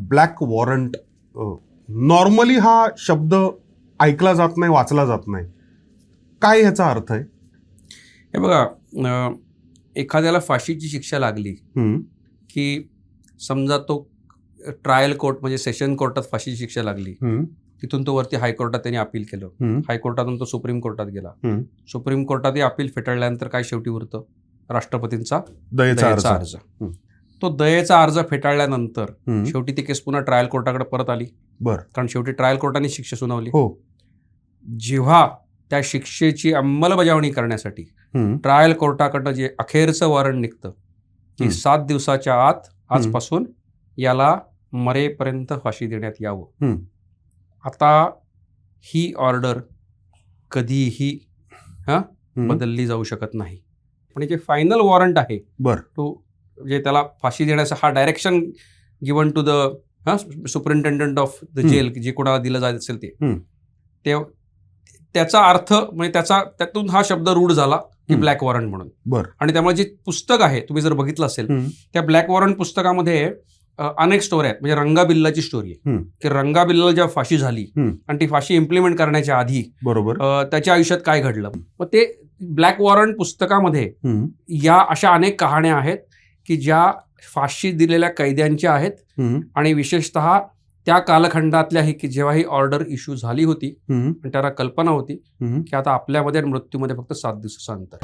Black warrant, normally हा शब्द ऐकला जात नाही, वाचला जात नाही. काय ह्याचा अर्थ आहे? हे बघा, एखाद्याला फाशीची शिक्षा लागली की समजा तो ट्रायल कोर्ट म्हणजे सेशन कोर्टात फाशीची शिक्षा लागली, तिथून तो वरती हायकोर्टात त्यांनी अपील केलं, हायकोर्टातून तो सुप्रीम कोर्टात गेला, सुप्रीम कोर्टातही अपील फेटाळल्यानंतर काय शेवटी उरतं? राष्ट्रपतींचा दयेचा अर्ज. तो दयेचा अर्ज फेटाळल्यानंतर शेवटी ती केस पुन्हा ट्रायल कोर्टाकडे परत आली. कारण शेवटी ट्रायल कोर्टाने शिक्षा सुनावली. जेव्हा त्या शिक्षेची अंमलबजावणी करण्यासाठी ट्रायल कोर्टाकडनं जे अखेरचं वॉरंट निघतं की 7 दिवसाच्या आत आजपासून याला मरेपर्यंत फाशी देण्यात यावं, आता ही ऑर्डर कधीही बदलली जाऊ शकत नाही. पण जे फायनल वॉरंट आहे तो जे त्याला फाशी देण्याचा हा direction given to the superintendent of the jail, जे कोणाला दिलं जात असेल ते त्याचा अर्थ म्हणजे त्यातून हा शब्द रूढ झाला की ब्लॅक वॉरंट म्हणून. आणि त्यामुळे जे पुस्तक आहे तुम्ही जर बघितलं असेल त्या ब्लॅक वॉरंट पुस्तकामध्ये अनेक स्टोरी आहेत. म्हणजे रंगाबिल्लाची स्टोरी आहे की रंगाबिल्ला जेव्हा फाशी झाली आणि ती फाशी इम्प्लिमेंट करण्याच्या आधी त्याच्या आयुष्यात काय घडलं. मग ते ब्लॅक वॉरंट पुस्तकामध्ये या अशा अनेक कहाण्या आहेत की ज्या फाशी दिलेल्या कैद्यांच्या आहेत आणि विशेषतः त्या कालखंडातल्याही की जेव्हा ही ऑर्डर इश्यू झाली होती आणि त्याला कल्पना होती की आता आपल्यामध्ये आणि मृत्यूमध्ये फक्त 7 दिवसाचं अंतर.